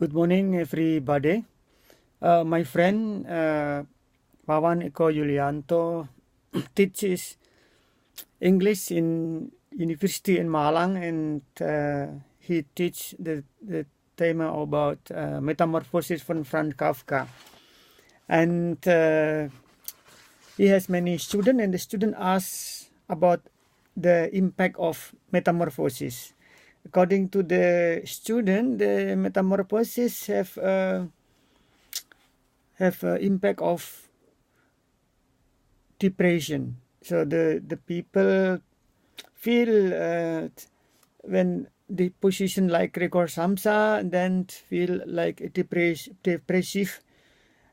Good morning, everybody. My friend Pawan Eko Yulianto teaches English in University in Malang, and he teach the theme about Metamorphosis from Franz Kafka. And he has many students, and the student asks about the impact of metamorphosis. According to the student, the metamorphosis have impact of depression. So the people feel when the position like Gregor Samsa, then feel like depressive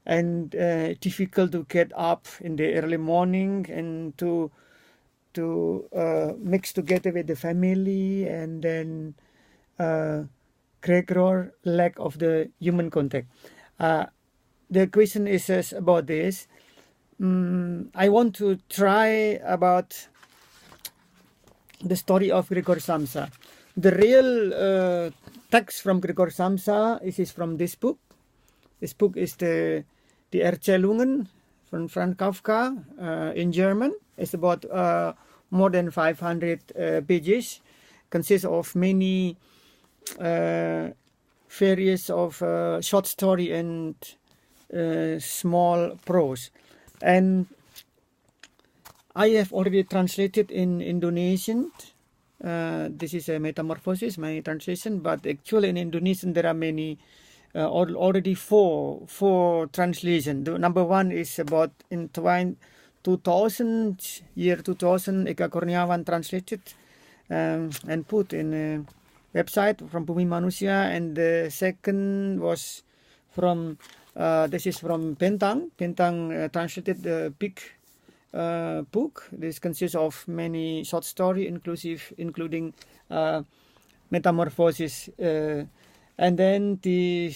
and difficult to get up in the early morning and to mix together with the family, and then Gregor lack of the human contact. The question is about this. I want to try about the story of Gregor Samsa. The real text from Gregor Samsa is from this book. This book is the Erzählungen from Franz Kafka in German. It's about more than 500 pages, consists of many various of short story and small prose. And I have already translated in Indonesian. This is a Metamorphosis, my translation, but actually in Indonesian there are many, already four translations. The number one is about in 2000, year 2000, Eka Kurniawan translated and put in a website from Bumi Manusia, and the second was from this is from Bentang. Bentang translated the big book. This consists of many short story, including Metamorphosis, and then the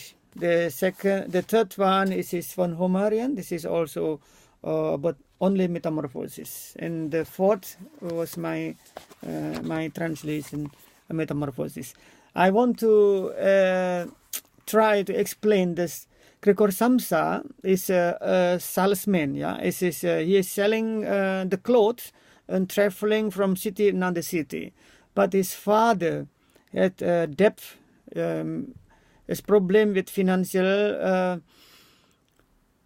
third one is von Homerian. This is also about only Metamorphosis, and the fourth was my translation, Metamorphosis. I want to try to explain this. Gregor Samsa is a salesman. Yeah, he is selling the clothes and traveling from city to another city. But his father had debt, his problem with financial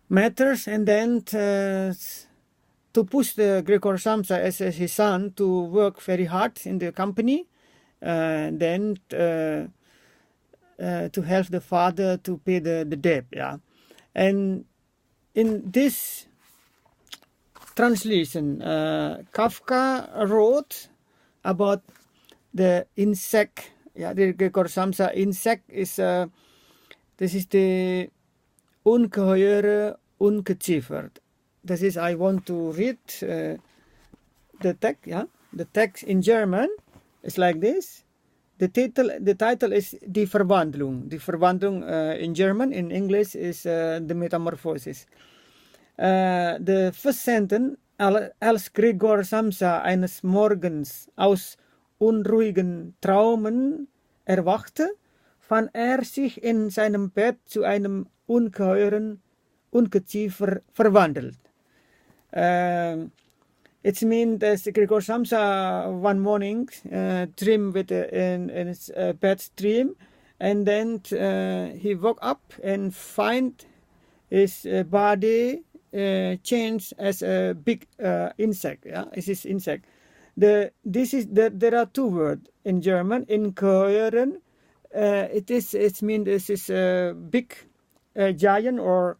matters, and then to push the Gregor Samsa as his son to work very hard in the company, then to help the father to pay the debt. Yeah, and in this translation, Kafka wrote about the insect. Yeah, the Gregor Samsa insect is this is the Ungeheure Ungeziffer. This is, I want to read the text. Yeah, the text in German is like this. The title is Die Verwandlung. Die Verwandlung in German. In English is the Metamorphosis. The first sentence: als Gregor Samsa eines Morgens aus unruhigen Traumen erwachte, fand sich in seinem Bett zu einem ungeheuren Ungeziefer verwandelt. It means that Gregor Samsa one morning dreamed with in his bad dream, and then he woke up and find his body changed as a big insect. Yeah, it is insect. There are two words in German. Incoherent. It means this is a big giant or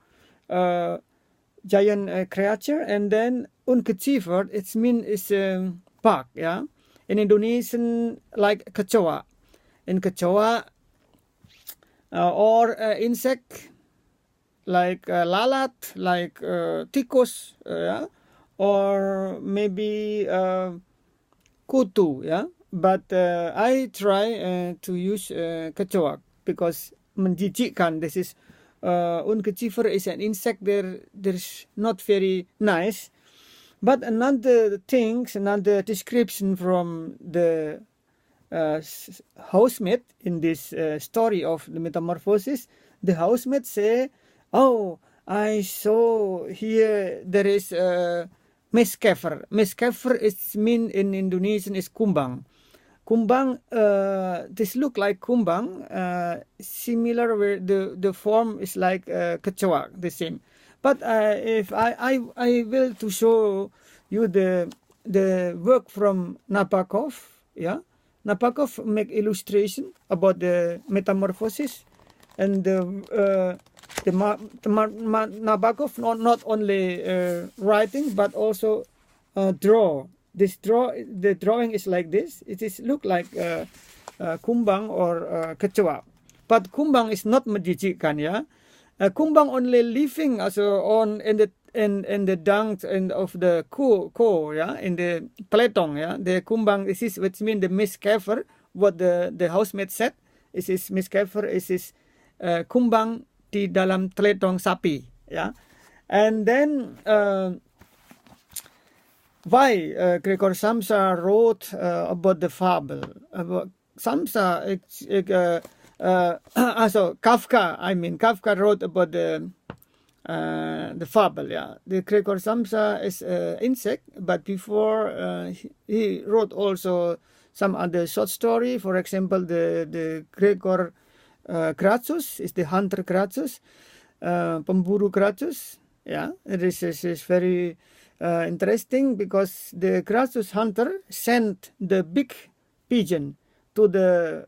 giant creature, and then ungeziefer, it means it's a bug. Yeah, in Indonesian like kecoa. In kecoa or insect like lalat, like tikus, yeah, or maybe kutu. Yeah, but I try to use kecoa because menjijikkan. This is ungeziefer is an insect. There's not very nice. But another description from the housemate in this story of the Metamorphosis. The housemate say, "Oh, I saw here there is a meskaver. Meskaver is mean in Indonesian is kumbang. Kumbang, this look like kumbang, similar where the form is like kecoa, the same. But if I will to show you the work from Nabokov, yeah. Nabokov make illustration about the metamorphosis, and Nabokov not only writing but also draw. The drawing is like this. It is look like kumbang or kecoa, but kumbang is not menjijikkan, ya. Kumbang only living also on in the dung and of the ko, yeah, in the peletong, yeah. The kumbang, this is which mean the miscarver. What the housemate said is miscarver is kumbang di dalam teletong sapi, yeah. And then why Gregor Samsa wrote about the fable? About Samsa, also Kafka. I mean, Kafka wrote about the fable. Yeah, the Gregor Samsa is insect, but before he wrote also some other short story. For example, the Gregor Gracchus is the hunter Gracchus, pemburu Gracchus. Yeah, it is very interesting because the Gracchus hunter sent the big pigeon to the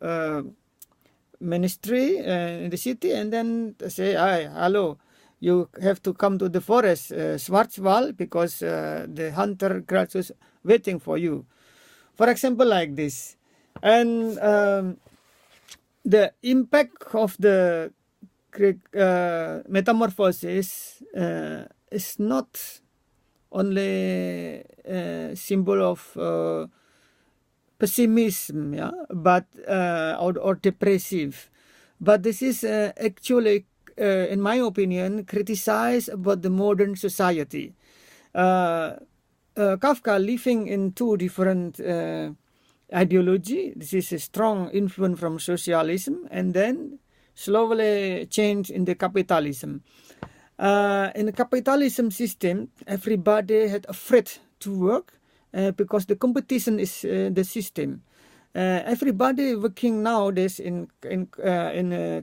ministry in the city, and then say, "Hi, hello, you have to come to the forest, Schwarzwald, because the hunter Gracchus waiting for you." For example, like this. And the impact of the metamorphosis is not only a symbol of pessimism, yeah, but or depressive, but this is actually, in my opinion, criticized about the modern society. Kafka living in two different ideology. This is a strong influence from socialism, and then slowly change in the capitalism. In the capitalism system, everybody had afraid to work because the competition is the system. Everybody working nowadays in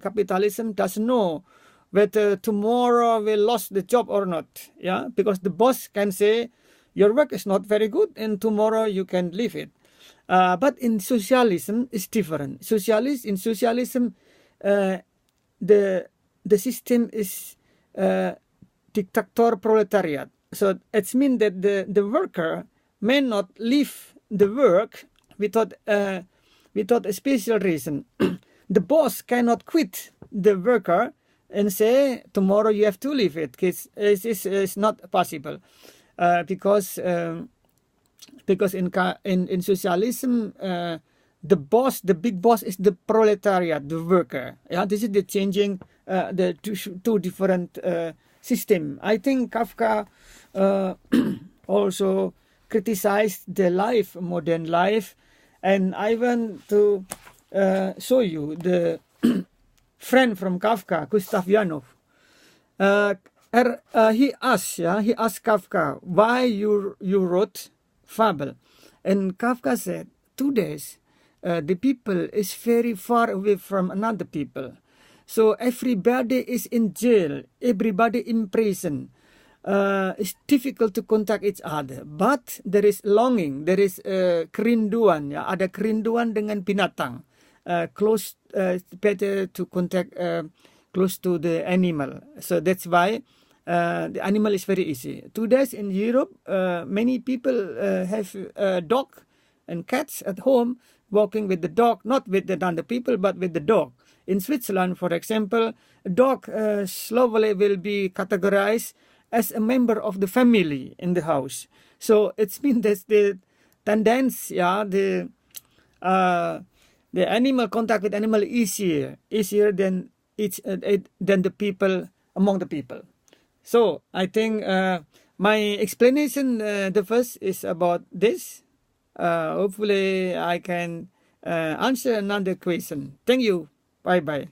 capitalism doesn't know whether tomorrow will lose the job or not. Yeah, because the boss can say your work is not very good, and tomorrow you can leave it. But in socialism, it's different. In socialism, the system is dictator proletariat. So it means that the worker may not leave the work without a special reason. The boss cannot quit the worker and say tomorrow you have to leave it. It's not possible because in socialism the big boss is the proletariat, the worker. Yeah, this is the changing the two different system. I think Kafka also criticized the modern life, and I want to show you the friend from Kafka, Gustav Janov. He asked Kafka, why you wrote fable, and Kafka said, 2 days. The people is very far away from another people. So everybody is in jail, everybody in prison. It's difficult to contact each other. But there is longing, there is kerinduan. Ya, ada kerinduan dengan binatang. Close, better to contact close to the animal. So that's why the animal is very easy. 2 days in Europe, many people have a dog and cats at home, walking with the dog, not with the other people, but with the dog. In Switzerland, for example, a dog slowly will be categorized as a member of the family in the house. So it means that the tendency, the animal contact with animal easier than the people among the people. So I think my explanation, the first is about this. Hopefully I can answer another question. Thank you. Bye bye.